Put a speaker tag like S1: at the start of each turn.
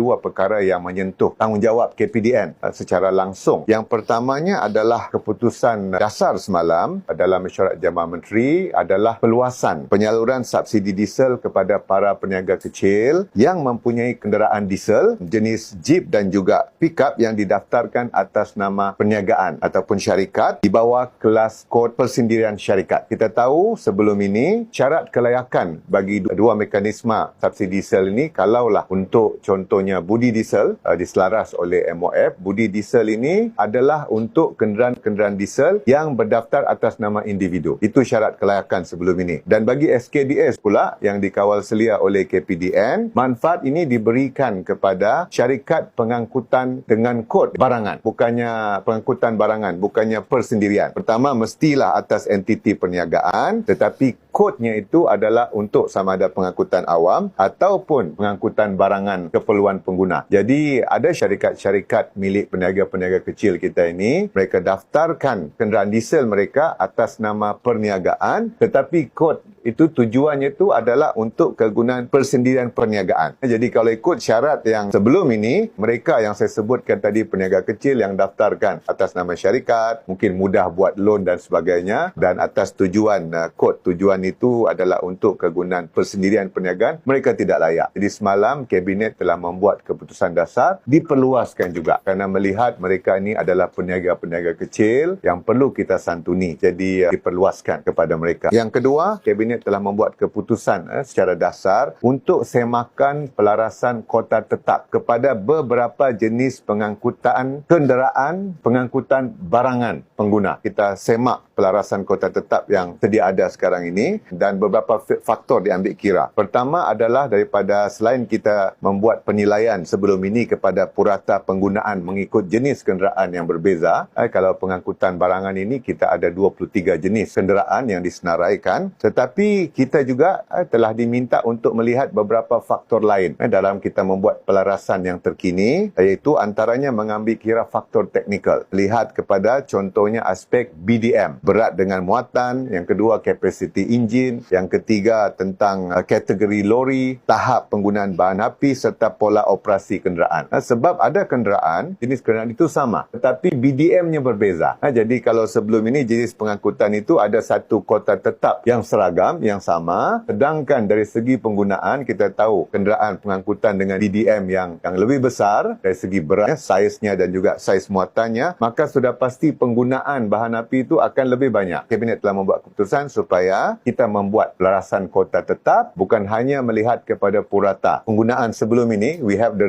S1: dua perkara yang menyentuh tanggungjawab KPDN secara langsung. Yang pertamanya adalah keputusan dasar semalam dalam mesyuarat Jabatan Menteri adalah perluasan penyaluran subsidi diesel kepada para peniaga kecil yang mempunyai kenderaan diesel jenis Jeep dan juga pickup yang didaftarkan atas nama perniagaan ataupun syarikat di bawah kelas kod persendirian syarikat. Kita tahu sebelum ini syarat kelayakan bagi dua mekanisme subsidi diesel ini, kalaulah untuk contohnya budi diesel diselaras oleh MOF, budi diesel ini adalah untuk kenderaan-kenderaan diesel yang berdaftar atas nama individu. Itu syarat kelayakan sebelum ini. Dan bagi SKDS pula yang dikawal selia oleh KPDN, manfaat ini diberikan kepada syarikat pengangkutan dengan kod barangan, bukannya pengangkutan barangan, bukannya persendirian. Pertama, mestilah atas entiti perniagaan, tetapi kodnya itu adalah untuk sama ada pengangkutan awam ataupun pengangkutan barangan keperluan pengguna. Jadi ada syarikat-syarikat milik peniaga-peniaga kecil kita ini, mereka daftarkan kenderaan diesel mereka atas nama perniagaan, tetapi kod itu tujuannya itu adalah untuk kegunaan persendirian perniagaan. Jadi kalau ikut syarat yang sebelum ini, mereka yang saya sebutkan tadi peniaga kecil yang daftarkan atas nama syarikat, mungkin mudah buat loan dan sebagainya, dan atas tujuan kod tujuan itu adalah untuk kegunaan persendirian perniagaan, mereka tidak layak. Jadi semalam Kabinet telah membuat keputusan dasar diperluaskan juga kerana melihat mereka ini adalah peniaga-peniaga kecil yang perlu kita santuni. Jadi diperluaskan kepada mereka. Yang kedua, Kabinet telah membuat keputusan secara dasar untuk semakan pelarasan kota tetap kepada beberapa jenis pengangkutan kenderaan, pengangkutan barangan pengguna. Kita semak pelarasan kota tetap yang sedia ada sekarang ini dan beberapa faktor diambil kira. Pertama adalah daripada selain kita membuat penilaian sebelum ini kepada purata penggunaan mengikut jenis kenderaan yang berbeza, kalau pengangkutan barangan ini kita ada 23 jenis kenderaan yang disenaraikan, tetapi kita juga telah diminta untuk melihat beberapa faktor lain dalam kita membuat pelarasan yang terkini, iaitu antaranya mengambil kira faktor teknikal. Lihat kepada contohnya aspek BDM, berat dengan muatan, yang kedua kapasiti enjin, yang ketiga tentang kategori lori, tahap penggunaan bahan api serta pola operasi kenderaan. Sebab ada kenderaan, jenis kenderaan itu sama, tetapi BDM-nya berbeza. Jadi kalau sebelum ini jenis pengangkutan itu ada satu kota tetap yang seragam, yang sama, sedangkan dari segi penggunaan kita tahu kenderaan pengangkutan dengan BDM yang lebih besar dari segi berat, saiznya dan juga saiz muatannya, maka sudah pasti penggunaan bahan api itu akan lebih banyak. Kabinet telah membuat keputusan supaya kita membuat pelarasan kota tetap, bukan hanya melihat kepada purata. Penggunaan sebelum ini, we have the